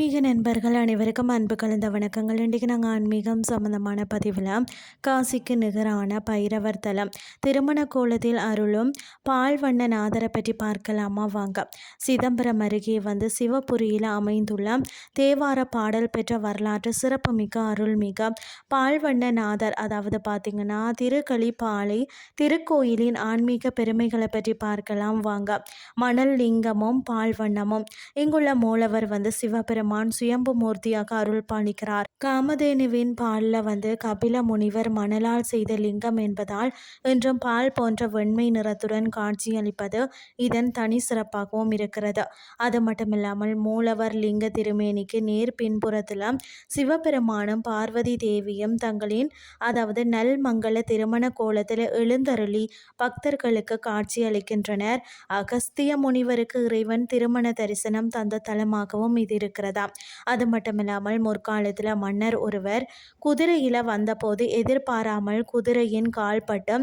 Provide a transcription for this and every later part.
ஆன்மீக நண்பர்கள் அனைவருக்கும் அன்பு கலந்த வணக்கங்கள். இன்றைக்கு நாங்கள் ஆன்மீகம் சம்பந்தமான பதிவில் காசிக்கு நிகரான பைரவர் தலம் திருமண கோலத்தில் அருளும் பால்வண்ணநாதரை பற்றி பார்க்கலாமா வாங்க. சிதம்பரம் அருகே சிவபுரியில் அமைந்துள்ள தேவார பாடல் பெற்ற வரலாற்று சிறப்புமிக்க அருள்மிக்க பால்வண்ணநாதர், அதாவது பார்த்திங்கன்னா திருக்களிப்பாலை திருக்கோயிலின் ஆன்மீக பெருமைகளை பற்றி பார்க்கலாம் வாங்க. மணல் லிங்கமும் பால்வண்ணமும். இங்குள்ள மூலவர் சிவபெருமான் சுயம்பு மூர்த்தியாக அருள் பாலிக்கிறார். காமதேனுவின் பாலில் கபில முனிவர் மணலால் செய்த லிங்கம் என்பதால் இன்றும் பால் போன்ற வெண்மை நிறத்துடன் காட்சியளிப்பது இதன் தனி சிறப்பாகவும் இருக்கிறது. அது மட்டுமில்லாமல் மூலவர் லிங்க திருமேனிக்கு நேர் பின்புறத்தில் சிவபெருமானும் பார்வதி தேவியும் தங்களின் நல்மங்கல திருமண கோலத்தில் எழுந்தருளி பக்தர்களுக்கு காட்சி அளிக்கின்றனர். அகஸ்திய முனிவருக்கு இறைவன் திருமண தரிசனம் தந்த தலமாகவும் இது இருக்கிறதா. அது மட்டுமில்லாமல் முற்காலத்தில் மன்னர் ஒருவர் குதிரையில் வந்தபோது எதிர்பாராமல் குதிரையின் கால்பட்டு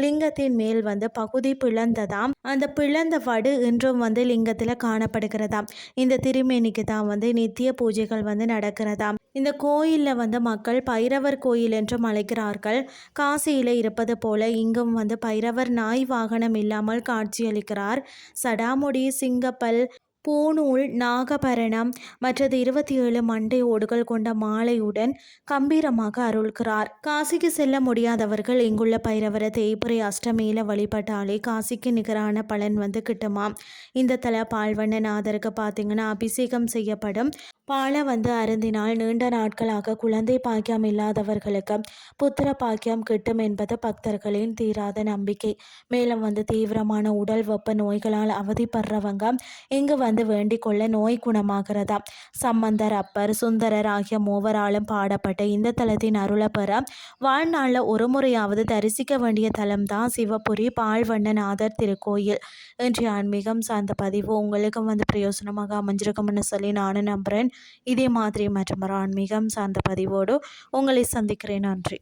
லிங்கத்தின் மேல் பகுதி பிளந்ததாம். அந்த பிளந்த வடு இன்றும் லிங்கத்தில் காணப்படுகிறதாம். இந்த திருமேனிக்கு தான் நித்திய பூஜைகள் நடக்கிறதாம். இந்த கோயிலில் மக்கள் பைரவர் கோயில் என்றும் அழைக்கிறார்கள். காசியில் இருப்பது போல இங்கும் பைரவர் நாய் வாகனம் இல்லாமல் காட்சியளிக்கிறார். சடாமுடி, சிங்கப்பல், பூணூல், நாகபரணம் மற்றது 27 மண்டை ஓடுகள் கொண்ட மாலையுடன் கம்பீரமாக அருள்கிறார். காசிக்கு செல்ல முடியாதவர்கள் இங்குள்ள பைரவர தேய்பிறை அஷ்டமியில வழிபட்டாலே காசிக்கு நிகரான பலன் கிட்டுமாம். இந்த தல பால்வண்ணநாதருக்கு பார்த்தீங்கன்னா அபிஷேகம் செய்யப்படும் பாலை அருந்தினால் நீண்ட நாட்களாக குழந்தை பாக்கியம் இல்லாதவர்களுக்கு புத்திர பாக்கியம் கிட்டும் என்பது பக்தர்களின் தீராத நம்பிக்கை. மேலும் தீவிரமான உடல் வெப்ப நோய்களால் அவதிப்படுறவங்க இங்கு வேண்டிக் கொள்ள நோய் குணமாகிறதா. சம்பந்தர், அப்பர், சுந்தரர் ஆகிய மூவராலும் பாடப்பட்ட இந்த தலத்தின் அருளை பெற வாழ்நாளில் ஒரு முறையாவது தரிசிக்க வேண்டிய தலம் தான் சிவபுரி பால்வண்ணநாதர் திருக்கோயில். இன்றைய ஆன்மீகம் சார்ந்த பதிவு உங்களுக்கு பிரயோசனமாக அமைஞ்சிருக்கும்னு சொல்லி நானும் நம்புகிறேன். இதே மாதிரி மற்றும் ஒரு ஆன்மீகம் சார்ந்த பதிவோடு உங்களை சந்திக்கிறேன். நன்றி.